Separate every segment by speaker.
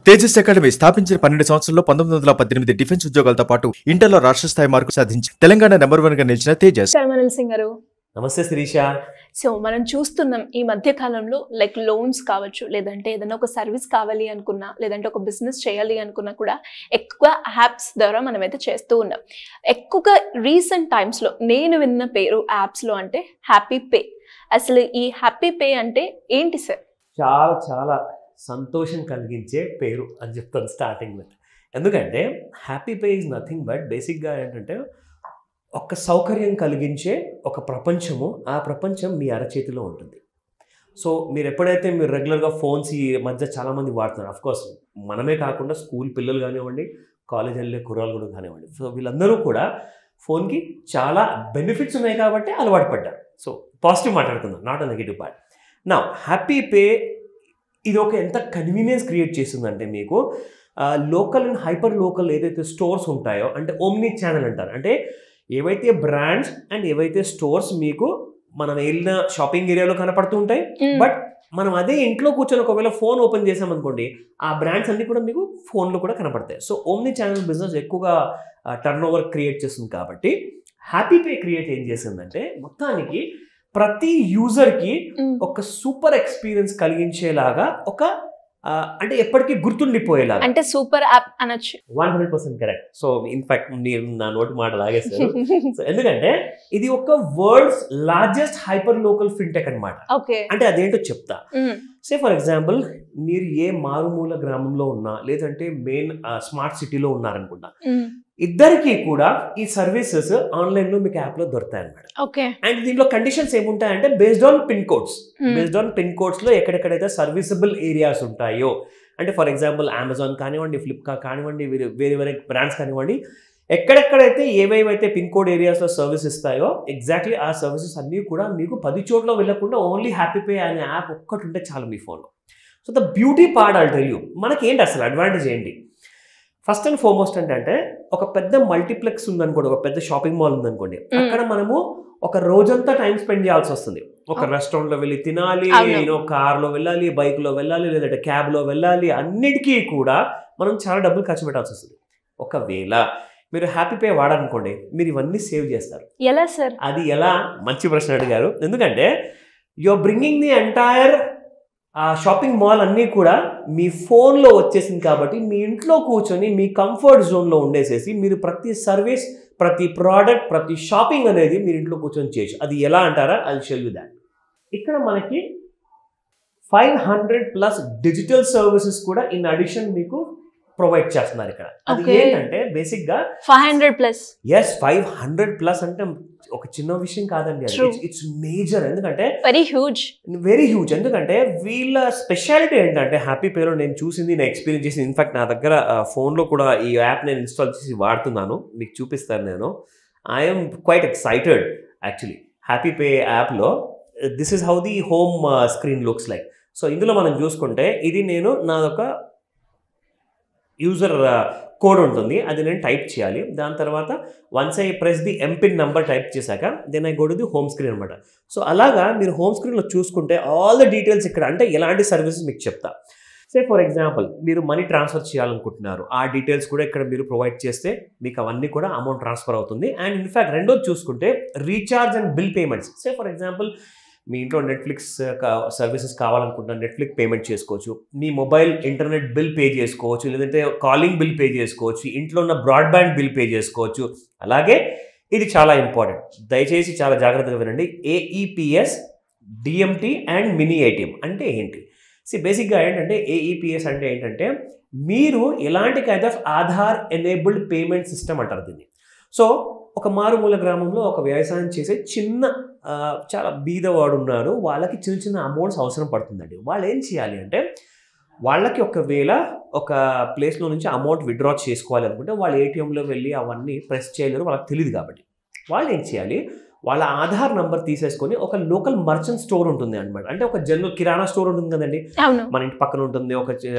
Speaker 1: Tejas academy స్థాపించిన 12 సంవత్సరాల్లో 1918 defence ఉద్యోగాలతో పాటు ఇంటర్లో రాష్ట్ర స్థాయి మార్కులు సాధించి తెలంగాణ నెంబర్ 1 గా నిలిచిన తేజస్.
Speaker 2: సింగ్ గారు
Speaker 3: నమస్తే శిరీష.
Speaker 2: సో మనం చూస్తున్నాం ఈ మధ్య కాలంలో లైక్ లోన్స్ కావచ్చు, లేదంటే ఏదైనా ఒక సర్వీస్ కావాలి అనుకున్నా, లేదంటే ఒక బిజినెస్ చేయాలి అనుకున్నా కూడా ఎక్కువ యాప్స్ ద్వారా మనమైతే చేస్తూ ఉన్నాం. ఎక్కువగా రీసెంట్ టైమ్స్లో నేను విన్న పేరు యాప్స్లో అంటే హ్యాపీ పే. అసలు ఈ హ్యాపీ పే అంటే ఏంటి సార్?
Speaker 3: చాలా చాలా సంతోషం కలిగించే పేరు అని చెప్తాను స్టార్టింగ్ విత్. ఎందుకంటే happy pay is nothing but బేసిక్గా ఏంటంటే ఒక సౌకర్యం కలిగించే ఒక ప్రపంచము, ఆ ప్రపంచం మీ అరచేతిలో ఉంటుంది. సో మీరు ఎప్పుడైతే మీరు రెగ్యులర్గా ఫోన్స్ ఈ మధ్య చాలామంది వాడుతున్నారు, అఫ్కోర్స్ మనమే కాకుండా స్కూల్ పిల్లలు కానివ్వండి, కాలేజ్ వెళ్ళే కుర్రాలు కూడా కానివ్వండి, సో వీళ్ళందరూ కూడా ఫోన్కి చాలా బెనిఫిట్స్ ఉన్నాయి కాబట్టి అలవాటు పడ్డారు. సో పాజిటివ్ మాట్లాడుకుందాం, నాట్ అ నెగిటివ్ పార్ట్. నా హ్యాపీ పే ఇది ఒక ఎంత కన్వీనియన్స్ క్రియేట్ చేస్తుందంటే మీకు లోకల్ అండ్ హైపర్ లోకల్ ఏదైతే స్టోర్స్ ఉంటాయో, అంటే ఓమ్ని ఛానల్ అంటారు, అంటే ఏవైతే బ్రాండ్స్ అండ్ ఏవైతే స్టోర్స్ మీకు మనం వెళ్ళిన షాపింగ్ ఏరియాలో కనపడుతూ ఉంటాయి, బట్ మనం అదే ఇంట్లో కూర్చొని ఒకవేళ ఫోన్ ఓపెన్ చేసామనుకోండి ఆ బ్రాండ్స్ అన్ని కూడా మీకు ఫోన్లో కూడా కనపడతాయి. సో ఓమ్ని ఛానల్ బిజినెస్ ఎక్కువగా టర్న్ ఓవర్ క్రియేట్ చేస్తుంది. కాబట్టి హ్యాపీ పే క్రియేట్ ఏం చేసిందంటే మొత్తానికి ప్రతి యూజర్కి ఒక సూపర్ ఎక్స్పీరియన్స్ కలిగించేలాగా ఒక అంటే ఎప్పటికీ గుర్తుండిపోయేలాగా,
Speaker 2: అంటే సూపర్ యాప్ అనొచ్చు.
Speaker 3: 100% కరెక్ట్. సో ఇన్ఫాక్ట్ మీరు నా నోటి మాట లాగేస్తారు. సో ఎందుకంటే ఇది ఒక world's largest hyper local fintech అనమాట. అంటే అదేంటో చెప్తా. సే ఫర్ ఎగ్జాంపుల్ మీరు ఏ మారుమూల గ్రామంలో ఉన్నా, లేదంటే మెయిన్ స్మార్ట్ సిటీలో ఉన్నారనుకుంటా, ఇద్దరికి కూడా ఈ సర్వీసెస్ ఆన్లైన్లో మీకు యాప్లో దొరుకుతాయి అనమాట. అండ్ దీంట్లో కండిషన్స్ ఏముంటాయంటే based on pin codes, based on pin కోడ్స్లో ఎక్కడెక్కడైతే సర్వీసబుల్ ఏరియాస్ ఉంటాయో, అంటే ఫర్ ఎగ్జాంపుల్ అమెజాన్ కానివ్వండి, ఫ్లిప్కార్ట్ కానివ్వండి, వేరే వేరే బ్రాండ్స్ కానివ్వండి, ఎక్కడెక్కడైతే ఏవేవైతే పిన్ కోడ్ ఏరియాస్లో సర్వీస్ ఇస్తాయో ఎగ్జాక్ట్లీ ఆ సర్వీసెస్ అన్నీ కూడా మీకు 10 చోట్ల వెళ్ళకుండా ఓన్లీ హ్యాపీ పే అనే యాప్ ఒక్కటి ఉంటే చాలు మీ ఫోన్లో. So the beauty part I'll tell you, మనకి ఏంటి అసలు అడ్వాంటేజ్ ఏంటి? ఫస్ట్ అండ్ ఫార్మోస్ట్ ఏంటంటే ఒక పెద్ద మల్టీప్లెక్స్ ఉందనుకోండి, ఒక పెద్ద షాపింగ్ మాల్ ఉందనుకోండి, అక్కడ మనము ఒక రోజంతా టైం స్పెండ్ చేయాల్సి వస్తుంది. ఒక రెస్టారెంట్లో వెళ్ళి తినాలి, కార్లో వెళ్ళాలి, బైక్లో వెళ్ళాలి, లేదంటే క్యాబ్లో వెళ్ళాలి, అన్నిటికీ కూడా మనం చాలా డబ్బులు ఖర్చు పెట్టాల్సి వస్తుంది. ఒకవేళ మీరు హ్యాపీ పే వాడాలనుకోండి, మీరు ఇవన్నీ సేవ్ చేస్తారు.
Speaker 2: ఎలా సార్?
Speaker 3: అది ఎలా? మంచి ప్రశ్న అడిగారు. ఎందుకంటే you are bringing the entire ఆ షాపింగ్ మాల్ అన్నీ కూడా మీ ఫోన్లో వచ్చేసింది. కాబట్టి మీ ఇంట్లో కూర్చొని మీ కంఫర్ట్ జోన్లో ఉండేసేసి మీరు ప్రతి సర్వీస్, ప్రతి ప్రోడక్ట్, ప్రతి షాపింగ్ అనేది మీరు ఇంట్లో కూర్చొని చేయొచ్చు. అది ఎలా అంటారా? I will show you that. ఇక్కడ మనకి 500+ డిజిటల్ సర్వీసెస్ కూడా ఇన్ అడిషన్ మీకు ప్రొవైడ్ చేస్తున్నారు ఇక్కడ. అది ఏంటంటే బేసిక్గా
Speaker 2: 500+.
Speaker 3: ఎస్, 500+ అంటే ఒక చిన్న విషయం కాదండి, అది ఇట్స్ మేజర్. ఎందుకంటే వెరీ హ్యూజ్. ఎందుకంటే వీళ్ళ స్పెషాలిటీ ఏంటంటే హ్యాపీ పేలో నేను చూసింది, నేను ఎక్స్పీరియన్స్ చేసింది, ఇన్ఫాక్ట్ నా దగ్గర ఫోన్లో కూడా ఈ యాప్ నేను ఇన్స్టాల్ చేసి వాడుతున్నాను, మీకు చూపిస్తాను నేను. I'm quite excited actually. Happy Pay యాప్లో this is how the home screen looks like. So ఇందులో మనం చూసుకుంటే ఇది నేను నాదొక యూజర్ కోడ్ ఉంటుంది, అది నేను టైప్ చేయాలి. దాని తర్వాత once I press the MPIN number type చేశాక then I go to the home screen అనమాట. సో అలాగా మీరు హోమ్ స్క్రీన్లో చూసుకుంటే ఆల్ ద డీటెయిల్స్ ఇక్కడ, అంటే ఎలాంటి సర్వీసెస్ మీకు చెప్తా. సే ఫర్ ఎగ్జాంపుల్ మీరు మనీ ట్రాన్స్ఫర్ చేయాలనుకుంటున్నారు, ఆ డీటెయిల్స్ కూడా ఇక్కడ మీరు ప్రొవైడ్ చేస్తే మీకు అవన్నీ కూడా అమౌంట్ ట్రాన్స్ఫర్ అవుతుంది. అండ్ ఇన్ఫ్యాక్ట్ రెండోది చూసుకుంటే recharge and bill payments. Say for example మీ ఇంట్లో నెట్ఫ్లిక్స్ సర్వీసెస్ కావాలనుకుంటున్నా నెట్ఫ్లిక్స్ పేమెంట్ చేసుకోవచ్చు, మీ మొబైల్ ఇంటర్నెట్ బిల్ పే చేసుకోవచ్చు, లేదంటే కాలింగ్ బిల్ పే చేసుకోవచ్చు, ఇంట్లో ఉన్న బ్రాడ్బ్యాండ్ బిల్ పే చేసుకోవచ్చు. అలాగే ఇది చాలా ఇంపార్టెంట్, దయచేసి చాలా జాగ్రత్తగా వినండి. AEPS, DMT and mini ATM అంటే ఏంటి? బేసిక్గా ఏంటంటే AEPS అంటే ఏంటంటే మీరు ఎలాంటి kind of Aadhaar enabled payment system అంటారు దీన్ని. సో ఒక మారుమూల గ్రామంలో ఒక వ్యవసాయం చేసే చిన్న చాలా బీదవాడు ఉన్నారు, వాళ్ళకి చిన్న చిన్న అమౌంట్స్ అవసరం పడుతుందండి. వాళ్ళు ఏం చేయాలి అంటే వాళ్ళకి ఒకవేళ ఒక ప్లేస్లో నుంచి అమౌంట్ విత్డ్రా చేసుకోవాలి అనుకుంటే వాళ్ళు ATMలో వెళ్ళి అవన్నీ ప్రెస్ చేయలేరు, వాళ్ళకి తెలియదు. కాబట్టి వాళ్ళు ఏం చేయాలి, వాళ్ళ ఆధార్ నంబర్ తీసేసుకొని ఒక లోకల్ మర్చెంట్ స్టోర్ ఉంటుంది అనమాట. అంటే ఒక జనరల్ కిరాణా స్టోర్ ఉంటుంది కదండి, మన ఇంటి పక్కన ఉంటుంది, ఒక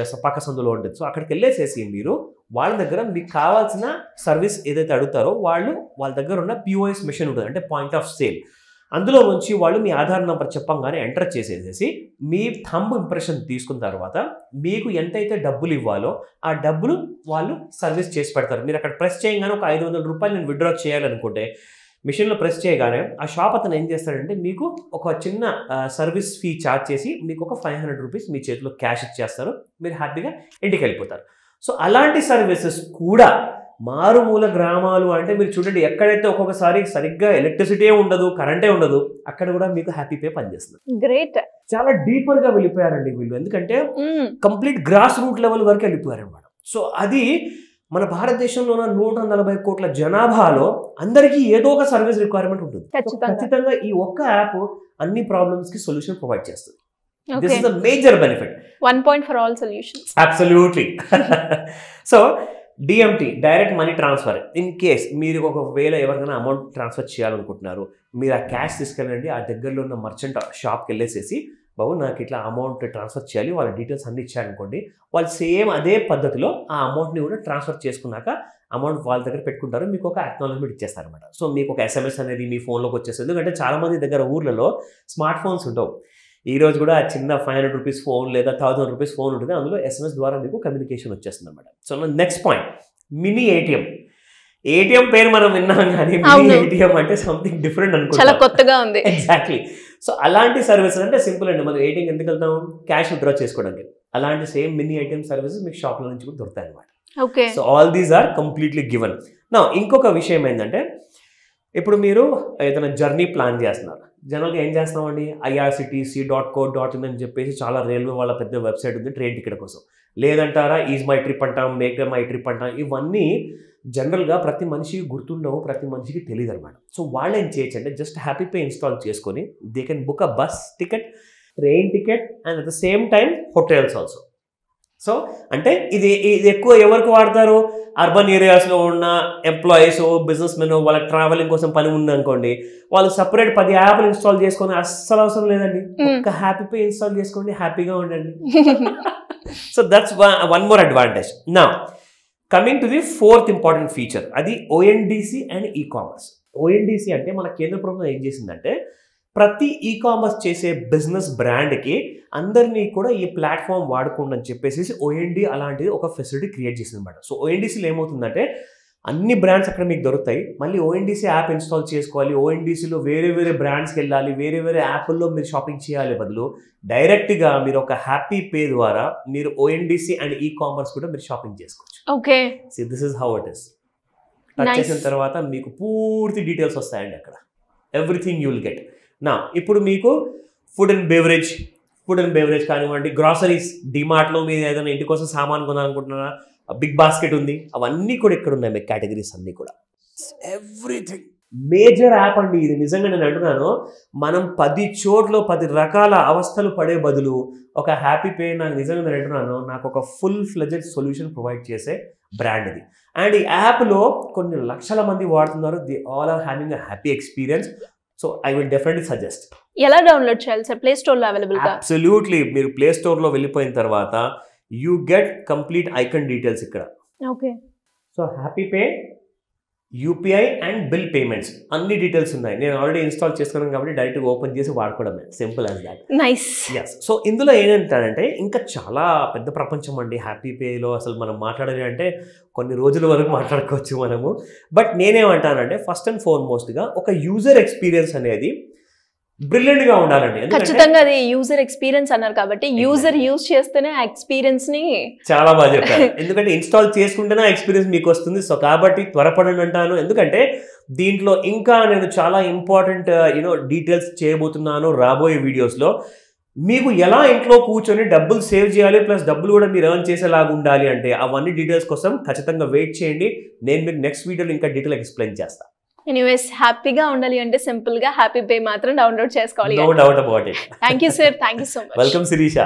Speaker 3: పక్క సందులో ఉంటుంది. సో అక్కడికి వెళ్ళేసేసి మీరు వాళ్ళ దగ్గర మీకు కావాల్సిన సర్వీస్ ఏదైతే అడుగుతారో వాళ్ళ దగ్గర ఉన్న POS మెషిన్ ఉంటుంది, అంటే పాయింట్ ఆఫ్ సేల్. అందులో నుంచి వాళ్ళు మీ ఆధార్ నెంబర్ చెప్పంగానే ఎంటర్ చేసేసేసి మీ థంబ్ ఇంప్రెషన్ తీసుకున్న తర్వాత మీకు ఎంతైతే డబ్బులు ఇవ్వాలో ఆ డబ్బులు వాళ్ళు సర్వీస్ చేసి పెడతారు. మీరు అక్కడ ప్రెస్ చేయగానే ఒక 500 రూపాయలు నేను విత్డ్రా చేయాలనుకుంటే మిషన్లో ప్రెస్ చేయగానే ఆ షాప్ అతను ఏం చేస్తాడంటే మీకు ఒక చిన్న సర్వీస్ ఫీ ఛార్జ్ చేసి మీకు ఒక 500 రూపీస్ మీ చేతిలో క్యాష్ ఇచ్చేస్తారు. మీరు హ్యాపీగా ఇంటికి వెళ్ళిపోతారు. సో అలాంటి సర్వీసెస్ కూడా మారుమూల గ్రామాలు అంటే మీరు చూడండి, ఎక్కడైతే ఒక్కొక్కసారి సరిగ్గా ఎలక్ట్రిసిటీ ఉండదు, కరెంటే ఉండదు, అక్కడ కూడా మీకు హ్యాపీ పే పనిచేస్తుంది.
Speaker 2: గ్రేట్.
Speaker 3: చాలా డీపర్ గా వెళ్ళిపోయారండి వీళ్ళు, ఎందుకంటే కంప్లీట్ గ్రాస్ రూట్ లెవెల్ వరకు వెళ్ళిపోయారు అన్నమాట. సో అది మన భారతదేశంలో ఉన్న 140 కోట్ల జనాభాలో అందరికీ ఏదో ఒక సర్వీస్ రిక్వైర్మెంట్ ఉంటుంది. ఖచ్చితంగా ఈ ఒక్క యాప్ అన్ని ప్రాబ్లమ్స్ కి సొల్యూషన్ ప్రొవైడ్ చేస్తుంది. This is the major benefit.
Speaker 2: One point for all solutions.
Speaker 3: Absolutely. So DMT, direct money transfer. In case మీరు ఒకవేళ ఎవరికైనా అమౌంట్ ట్రాన్స్ఫర్ చేయాలనుకుంటున్నారు, మీరు ఆ క్యాష్ తీసుకెళ్ళండి, ఆ దగ్గరలో ఉన్న మర్చెంట్ షాప్కి వెళ్ళేసేసి బాబు నాకు ఇట్లా అమౌంట్ ట్రాన్స్ఫర్ చేయాలి, వాళ్ళ డీటెయిల్స్ అన్ని ఇచ్చారనుకోండి, వాళ్ళు సేమ్ అదే పద్ధతిలో ఆ అమౌంట్ని కూడా ట్రాన్స్ఫర్ చేసుకున్నాక అమౌంట్ వాళ్ళ దగ్గర పెట్టుకుంటారు, మీకు ఒక అక్నాలజ్మెంట్ ఇచ్చేస్తారు అనమాట. సో మీకు ఒక SMS అనేది మీ ఫోన్లోకి వచ్చేస్తుంది. ఎందుకంటే చాలామంది దగ్గర ఊర్లలో స్మార్ట్ ఫోన్స్ ఉండవు. ఈ రోజు కూడా చిన్న 500 రూపీస్ ఫోన్ లేదా 1000 రూపీస్ ఫోన్ ఉంటుంది, అందులో SMS ద్వారా మీకు కమ్యూనికేషన్ వచ్చేస్తుంది అనమాట. So next point, mini ATM. ATM పేరు మనం విన్నాం కానీ మినీ ATM అంటే సంథింగ్ డిఫరెంట్ అనుకుంటాం,
Speaker 2: చాలా కొత్తగా ఉంది.
Speaker 3: ఎగ్జాక్ట్లీ. సో అలాంటి సర్వీసెస్ అంటే సింపుల్ అండి, మనం ATM ఎందుకు వెళ్తాం, క్యాష్ విత్డ్రా చేసుకోవడానికి. అలాంటి సేమ్ మినీ ATM సర్వీసెస్ మీకు షాప్ల నుంచి కూడా దొరుకుతాయి అనమాట.
Speaker 2: Okay.
Speaker 3: So all these are completely given. నా ఇంకొక విషయం ఏంటంటే, ఇప్పుడు మీరు ఏదైనా జర్నీ ప్లాన్ చేస్తున్నారు, జనరల్గా ఏం చేస్తామండి, irctc.co.in అని చెప్పేసి చాలా రైల్వే వాళ్ళ పెద్ద వెబ్సైట్ ఉంది ట్రైన్ టికెట్ కోసం. లేదంటారా ఈజ్ మై ట్రిప్ అంటాం, మేక్ మై ట్రిప్ అంటాం. ఇవన్నీ జనరల్గా ప్రతి మనిషికి గుర్తుండవు, ప్రతి మనిషికి తెలియదు అనమాట. సో వాళ్ళు ఏం చేయొచ్చు అంటే జస్ట్ హ్యాపీ పే ఇన్స్టాల్ చేసుకొని they can book a bus ticket, train ticket and at the same time hotels also. So అంటే ఇది ఎక్కువ ఎవరికి వాడతారు, అర్బన్ ఏరియాస్లో ఉన్న ఎంప్లాయీస్, బిజినెస్ మెన్, వాళ్ళ ట్రావెలింగ్ కోసం పని ఉందనుకోండి, వాళ్ళు సపరేట్ 10 యాప్లు ఇన్స్టాల్ చేసుకొని అస్సలు అవసరం లేదండి, ఒక హ్యాపీ పే ఇన్స్టాల్ చేసుకోండి, హ్యాపీగా ఉండండి. So that's one more advantage. నా coming to the 4th important feature, అది ONDC అండ్ ఈకామర్స్. ONDC అంటే మన కేంద్ర ప్రభుత్వం ఏం చేసిందంటే ప్రతి ఈకామర్స్ చేసే బిజినెస్ బ్రాండ్కి అందరినీ కూడా ఈ ప్లాట్ఫామ్ వాడుకోండి అని చెప్పేసి OND అలాంటిది ఒక ఫెసిలిటీ క్రియేట్ చేసింది అనమాట. సో ONDCలో ఏమవుతుందంటే అన్ని బ్రాండ్స్ అక్కడ మీకు దొరుకుతాయి, మళ్ళీ ONDC యాప్ ఇన్స్టాల్ చేసుకోవాలి, ONDCలో వేరే వేరే బ్రాండ్స్కి వెళ్ళాలి, వేరే వేరే యాప్ల్లో మీరు షాపింగ్ చేయాలి బదులు డైరెక్ట్గా మీరు ఒక హ్యాపీ పే ద్వారా మీరు ONDC అండ్ ఈకామర్స్ కూడా మీరు షాపింగ్ చేసుకోవచ్చు.
Speaker 2: Okay.
Speaker 3: So this is how it is. Touch చేసిన తర్వాత మీకు పూర్తి డీటెయిల్స్ వస్తాయండి అక్కడ, ఎవ్రీథింగ్ యూ విల్ గెట్. నా ఇప్పుడు మీకు ఫుడ్ అండ్ బెవరేజ్ కానివ్వండి, గ్రాసరీస్, డిమార్ట్లో మీరు ఏదైనా ఇంటి కోసం సామాన్ కొనాలనుకుంటున్నారా, బిగ్ బాస్కెట్ ఉంది, అవన్నీ కూడా ఇక్కడ ఉన్నాయి మీకు కేటగిరీస్ అన్నీ కూడా. ఎవ్రీథింగ్ మేజర్ యాప్ అండి ఇది. నిజంగా నేను అంటున్నాను, మనం 10 చోట్ల 10 రకాల అవస్థలు పడే బదులు ఒక హ్యాపీ పే, నాకు నిజంగా నేను అంటున్నాను, నాకు ఒక ఫుల్ ఫ్లెడ్జెడ్ సొల్యూషన్ ప్రొవైడ్ చేసే బ్రాండ్ ఇది. అండ్ ఈ యాప్లో కొన్ని లక్షల మంది వాడుతున్నారు, they all are having a happy experience. So I will definitely suggest.
Speaker 2: ఎలా డౌన్లోడ్ చేయాలి సార్? ప్లే స్టోర్లో అవైలబుల్ గా?
Speaker 3: అబ్సల్యూట్లీ. మీరు ప్లే స్టోర్లో వెళ్ళిపోయిన తర్వాత you get complete icon details ఇక్కడ.
Speaker 2: Okay.
Speaker 3: So Happy Pay, UPI and bill payments అన్ని డీటెయిల్స్ ఉన్నాయి. నేను ఆల్రెడీ ఇన్స్టాల్ చేసుకున్నాను కాబట్టి డైరెక్ట్గా ఓపెన్ చేసి వాడుకోవడమే, simple as that.
Speaker 2: Nice.
Speaker 3: Yes. So ఇందులో ఏంటంటే ఇంకా చాలా పెద్ద ప్రపంచం అండి హ్యాపీ పేలో. అసలు మనం మాట్లాడాలి అంటే కొన్ని రోజుల వరకు మాట్లాడుకోవచ్చు మనము. బట్ నేనేమంటానంటే ఫస్ట్ అండ్ ఫార్మోస్ట్గా ఒక యూజర్ ఎక్స్పీరియన్స్ అనేది బ్రిలియంట్గా ఉండాలండి.
Speaker 2: ఖచ్చితంగా అది యూజర్ ఎక్స్పీరియన్స్ అన్నారు కాబట్టి యూజర్ యూజ్ చేస్తేనే ఆ ఎక్స్పీరియన్స్ ని
Speaker 3: చాలా బాగా చెప్పారు. ఎందుకంటే ఇన్స్టాల్ చేసుకుంటేనే ఆ ఎక్స్పీరియన్స్ మీకు వస్తుంది. సో కాబట్టి త్వరపడండి అంటాను, ఎందుకంటే దీంట్లో ఇంకా నేను చాలా ఇంపార్టెంట్ డీటెయిల్స్ చేయబోతున్నాను రాబోయే వీడియోస్లో. మీకు ఎలా ఇంట్లో కూర్చొని డబ్బులు సేవ్ చేయాలి, ప్లస్ డబ్బులు కూడా మీరు ఎర్న్ చేసేలాగా ఉండాలి అంటే అవన్నీ డీటెయిల్స్ కోసం ఖచ్చితంగా వెయిట్ చేయండి. నేను మీకు నెక్స్ట్ వీడియోలో ఇంకా డీటెయిల్ ఎక్స్ప్లెయిన్ చేస్తాను.
Speaker 2: ఎనీవేస్, హ్యాపీగా ఉండాలి అంటే సింపుల్ గా హ్యాపీ పే మాత్రం డౌన్లోడ్ చేసుకోవాలి.
Speaker 3: No doubt about it.
Speaker 2: Thank you sir, thank you so much.
Speaker 3: Welcome Sirisha.